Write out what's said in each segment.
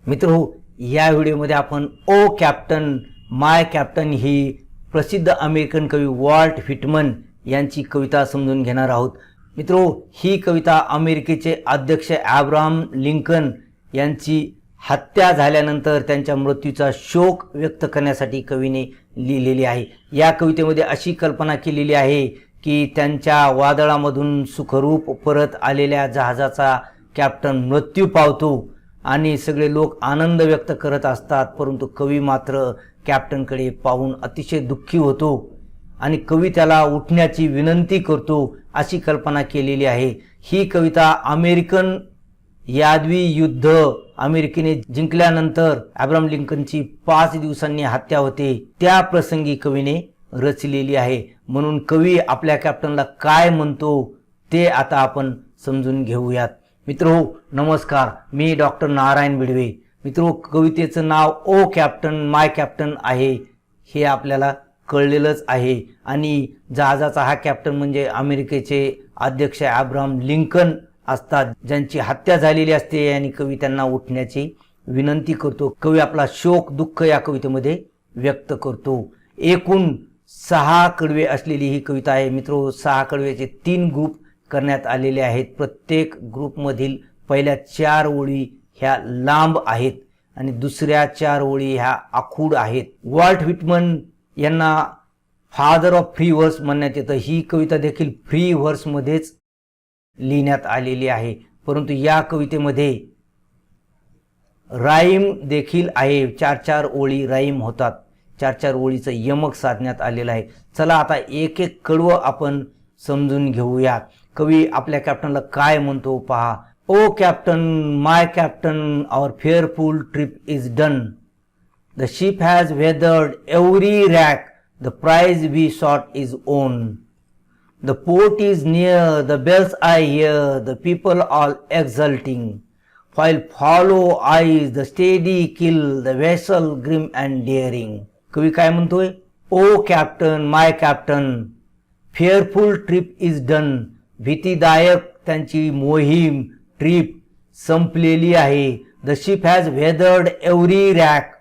मित्रो, या व्हिडिओमध्ये आपण ओ कॅप्टन माय कॅप्टन ही प्रसिद्ध अमेरिकन कवी वॉल्ट व्हिटमन यांची कविता समजून घेणार आहोत। मित्रो, ही कविता अमेरिकेचे अध्यक्ष अब्राहम लिंकन यांची हत्या झाल्यानंतर त्यांच्या मृत्यूचा शोक व्यक्त करण्यासाठी कवीने लिहिलेली आहे। या कवितेमध्ये अशी कल्पना केलेली आहे की त्यांच्या वादळामधून सुखरूप परत आलेल्या जहाजाचा कॅप्टन मृत्यू पावतो आणि सगळे लोक आनंद व्यक्त करत असतात, परंतु कवी मात्र कॅप्टनकडे पाहून अतिशय दुःखी होतो आणि कवी त्याला उठण्याची विनंती करतो, अशी कल्पना केलेली आहे। ही कविता अमेरिकन यादवी युद्ध अमेरिकेने जिंकल्यानंतर अब्राहम लिंकनची 5 दिवसांनी हत्या होते, त्या प्रसंगी कवीने रचलेली आहे। म्हणून कवी आपल्या कॅप्टनला काय म्हणतो ते आता आपण समजून घेऊयात। मित्रो नमस्कार, मी डॉक्टर नारायण बिडवे। मित्रो, कवितेचं नाव ओ कॅप्टन माय कॅप्टन आहे हे आपल्याला कळलेलंच आहे आणि जहाजाचा हा कॅप्टन म्हणजे अमेरिकेचे अध्यक्ष अब्राहम लिंकन असतात, ज्यांची हत्या झालेली असते आणि कवी त्यांना उठण्याची विनंती करतो। कवी आपला शोक दुःख या कवितेमध्ये व्यक्त करतो। एकूण 6 कडवे असलेली ही कविता आहे। मित्रो, 6 कडव्याचे 3 ग्रुप करण्यात आलेले आहेत। प्रत्येक ग्रुपमधील पहिल्या 4 ओळी ह्या लांब आहेत आणि दुसऱ्या 4 ओळी ह्या आखूड आहेत। वॉल्ट व्हिटमन यांना फादर ऑफ फ्री व्हर्स म्हणण्यात येतं। ही कविता देखील फ्री व्हर्समध्येच लिहिण्यात आलेली आहे, परंतु या कवितेमध्ये राईम देखील आहे। 4-4 ओळी राईम होतात, 4-4 ओळीचं यमक साधण्यात आलेलं आहे। चला आता एक एक कडवं आपण समजून घेऊया। कवी आपल्या कॅप्टनला काय म्हणतो पहा। O captain my captain, our fearful trip is done, the ship has weathered every rack, the prize we sought is won, the port is near, the bells I hear, the people all exulting, while follow eyes the steady kill, the vessel grim and daring। कवी काय म्हणतोय? O captain my captain, fearful trip is done, भीतीदायक त्यांची मोहीम trip संपलेली आहे। The ship has weathered every rack,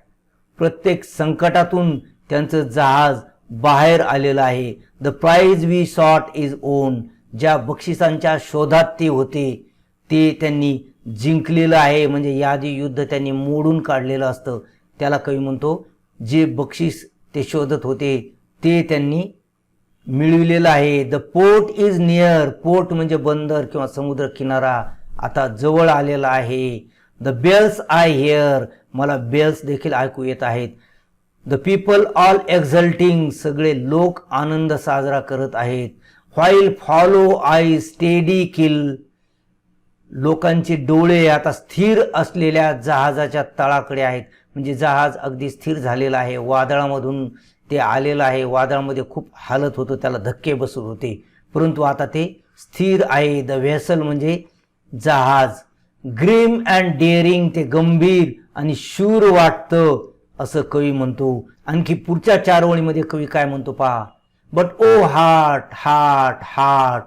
प्रत्येक संकटातून त्यांचं जहाज बाहेर आलेलं आहे। The prize we sought is won, ज्या बक्षिसांच्या शोधात ते होते ते त्यांनी जिंकलेलं आहे। म्हणजे यादी युद्ध त्यांनी मोडून काढलेलं असतं, त्याला कवी म्हणतो जे बक्षीस ते शोधत होते ते त्यांनी मिळविलेलं आहे। The port is near, port म्हणजे बंदर किंवा समुद्र किनारा आता जवळ आलेला आहे। द बेल्स आय हिअर, मला बेल्स देखील ऐकू येत आहेत। द पीपल ऑल एक्झल्टिंग, सगळे लोक आनंद साजरा करत आहेत। व्हाईल फॉलो आय स्टेडी किल, लोकांचे डोळे आता स्थिर असलेल्या जहाजाच्या तळाकडे आहेत। म्हणजे जहाज अगदी स्थिर झालेलं आहे, वादळामधून ते आलेलं आहे, वादळामध्ये खूप हालत होतं, त्याला धक्के बसत होते, परंतु आता ते स्थिर आहे। द व्हेसल म्हणजे जहाज, ग्रीम अँड डेअरिंग, ते गंभीर आणि शूर वाटतं असं कवी म्हणतो। आणखी पुढच्या 4 ओळीमध्ये कवी काय म्हणतो पहा। But O heart heart heart,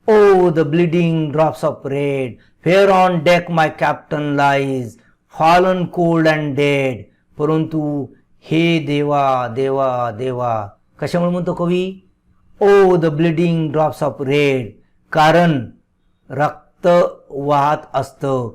O the bleeding drops of red, fair on deck my captain lies, fallen cold and dead. परंतु हे देवा देवा देवा, कशामुळे म्हणतो कवी? O the bleeding drops of red, कारण रक्त वाहत असतं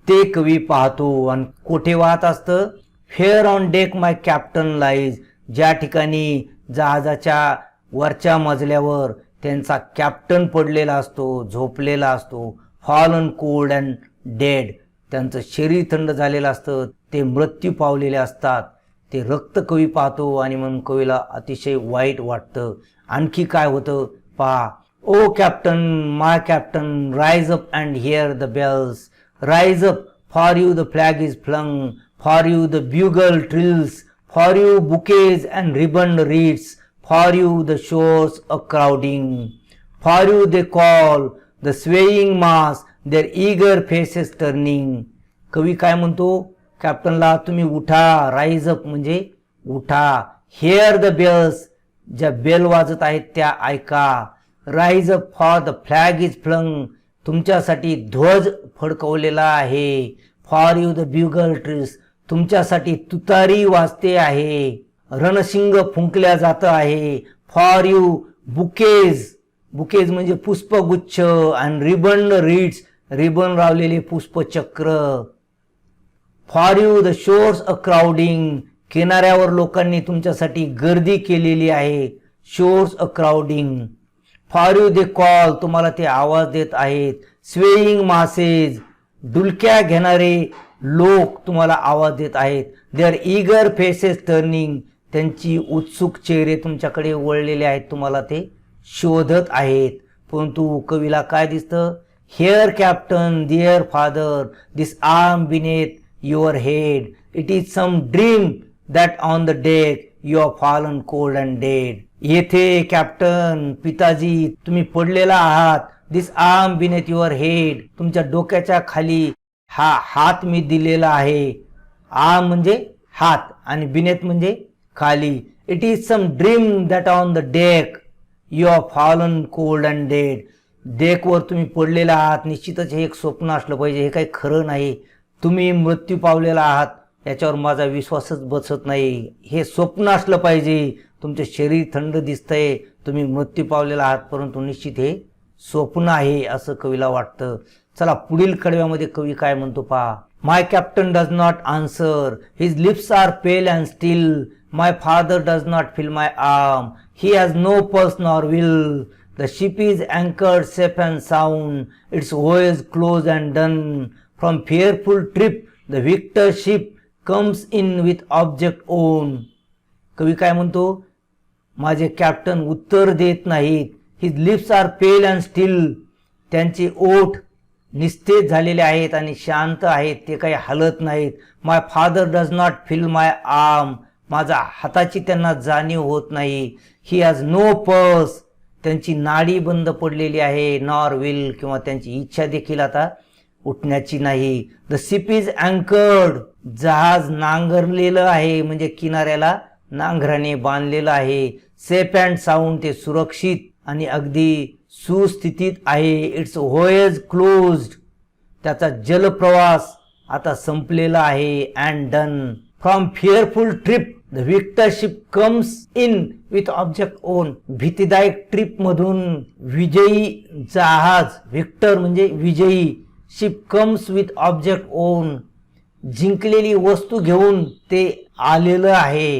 ते कवी पाहतो। आणि कोठे वाहत असतं? Fair on deck my captain lies, ज्या ठिकाणी जहाजाच्या वरच्या मजल्यावर त्यांचा कॅप्टन पडलेला असतो, झोपलेला असतो। फॉलन कोल्ड अँड डेड, त्यांचं शरीर थंड झालेलं असतं, ते मृत्यू पावलेले असतात, ते रक्त कवी पाहतो आणि म्हणून कवीला अतिशय वाईट वाटतं। आणखी काय होतं पहा। O captain my captain, rise up and hear the bells, rise up, for you the flag is flung, for you the bugle trills, for you bouquets and ribbon reeds, for you the shores a crowding, for you they call, the swaying mass, their eager faces turning. कवी काय म्हणतो कॅप्टनला? तुम्ही उठा, rise up म्हणजे उठा, hear the bells, ज्या bell वाजत आहेत त्या ऐका, rise up for the flag is flung, तुमच्यासाठी ध्वज फडकवलेला आहे, for you the bugle trills, तुमच्यासाठी तुतारी वाजते आहे, रणशिंग फुंकल्या जात आहे. फॉर यू बुकेज, बुकेज म्हणजे पुष्पगुच्छ, आणि रिबन रीड्स, रिबन लावलेले पुष्पचक्र. For you the shores a crowding, किनाऱ्यावर लोकांनी तुमच्यासाठी गर्दी केलेली आहे. Shores a crowding. For you they call, तुम्हाला ते आवाज देत आहेत. स्वेईंग मासेज, डुलक्या घेणारे लोक तुम्हाला आवाज देत आहेत. देअर ईगर फेसेस टर्निंग, त्यांची उत्सुक चेहरे तुमच्याकडे वळलेले आहेत, तुम्हाला ते शोधत आहेत. परंतु कवीला काय दिसतं? Here captain, dear father, this arm beneath your head, it is some dream that on the deck you are fallen cold and dead. येथे कॅप्टन, पिताजी, तुम्ही पडलेला आहात. This arm beneath your head, तुमच्या डोक्याच्या खाली हा हात मी दिलेला आहे. आर्म म्हणजे हात आणि बिनेथ म्हणजे खाली. It is some dream that on the deck you are fallen cold and dead. डेकवर तुम्ही पडलेला आहात, निश्चितच हे एक स्वप्न असलं पाहिजे, हे काही खरं नाही. तुम्ही मृत्यू पावलेला आहात याच्यावर माझा विश्वासच बसत नाही. हे स्वप्न असलं पाहिजे. तुमचे शरीर थंड दिसतंय, तुम्ही मृत्यू पावलेला आहात, परंतु निश्चित हे स्वप्न आहे असं कवीला वाटतं. चला पुढील कडव्यामध्ये कवी काय म्हणतो पहा. My captain does not answer, his lips are pale and still, my father does not feel my arm, he has no pulse nor will, the ship is anchored safe and sound, its voyage closed and done, from fearful trip the victor ship comes in with object won. कवी काय म्हणतो? माझे captain उत्तर देत नाहीत. His lips are pale and still, त्यांचे ओठ निस्तेज झालेले आहेत आणि शांत आहेत, ते काही हलत नाहीत. My father does not feel my arm, माझा हाताची त्यांना जाणीव होत नाही. ही हॅज नो पल्स, त्यांची नाडी बंद पडलेली आहे. नॉर विल, किंवा त्यांची इच्छा देखील आता उठण्याची नाही. द शिप इज अँकर्ड, जहाज नांगरलेलं आहे, म्हणजे किनाऱ्याला नांगराने बांधलेलं आहे. सेफ अँड साऊंड, ते सुरक्षित आणि अगदी सुस्थितीत आहे. इट्स व्होयज क्लोज्ड, त्याचा जलप्रवास आता संपलेला आहे. And done, from fearful trip the victor ship comes in with object won, भीतीदायक ट्रिप मधून विजयी जहाज, व्हिक्टर म्हणजे विजयी, ship comes with object won, जिंकलेली वस्तू घेऊन ते आलेलं आहे.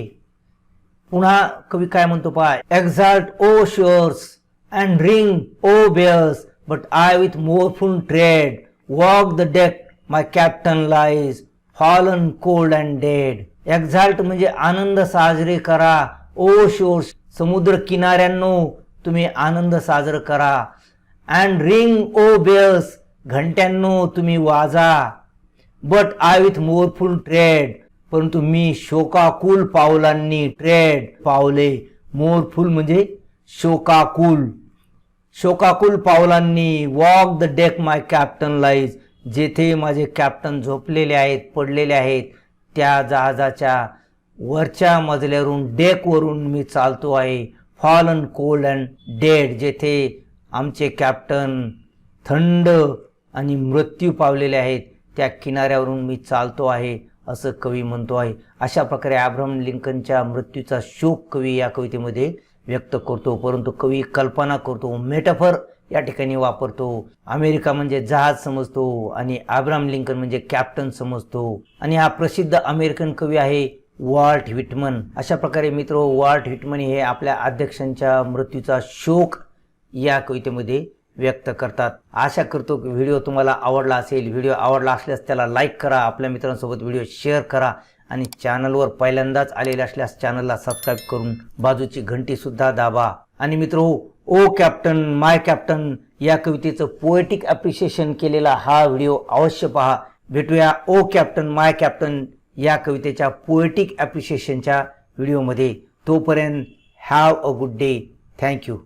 पुन्हा कवी काय म्हणतो पहा. Exult O shores and ring O bells, but I with mournful tread walk the deck, my captain lies fallen cold and dead. Exult म्हणजे आनंद साजरे करा. ओ शोर्स, समुद्र किनाऱ्यांनो तुम्ही आनंद साजरा करा. अँड रिंग ओ बेअर्स, घंट्यांनो तुम्ही वाजा. But I with mournful trade, परंतु मी शोकाकुल पावलांनी, ट्रेड पावले, मोरफुल म्हणजे शोकाकुल, शोकाकुल पावलांनी. Walk the deck my captain lies, जेथे माझे कॅप्टन झोपलेले आहेत, पडलेले आहेत, त्या जहाजाच्या वरच्या मजल्यावरून, डेकवरून मी चालतो आहे. फॉलन कोल्ड अँड डेड, जेथे आमचे कॅप्टन थंड आणि मृत्यू पावलेले आहेत, त्या किनाऱ्यावरून मी चालतो आहे असं कवी म्हणतो आहे. अशा प्रकारे अब्राहम लिंकनच्या मृत्यूचा शोक कवी या कवितेमध्ये व्यक्त करतो. परंतु कवी कल्पना करतो, मेटाफर या ठिकाणी वापरतो. अमेरिका म्हणजे जहाज समजतो आणि अब्राहम लिंकन म्हणजे कॅप्टन समजतो. आणि हा प्रसिद्ध अमेरिकन कवी आहे वॉल्ट व्हिटमन. अशा प्रकारे मित्र, वॉल्ट व्हिटमन हे आपल्या अध्यक्षांच्या मृत्यूचा शोक या कवितेमध्ये व्यक्त करतात. आशा करतो की व्हिडिओ तुम्हाला आवडला असेल. व्हिडिओ आवडला असल्यास त्याला लाईक करा, आपल्या मित्रांसोबत व्हिडिओ शेअर करा आणि चॅनलवर पहिल्यांदाच आलेले असल्यास चॅनलला सबस्क्राईब करून बाजूची घंटी सुद्धा दाबा. आणि मित्र, ओ कॅप्टन माय कॅप्टन या कवितेचं पोएटिक ॲप्रिशिएशन केलेला हा व्हिडिओ अवश्य पहा. भेटूया ओ कॅप्टन माय कॅप्टन या कवितेच्या पोएटिक ॲप्रिशिएशनच्या व्हिडिओमध्ये. तोपर्यंत have a good day. Thank you.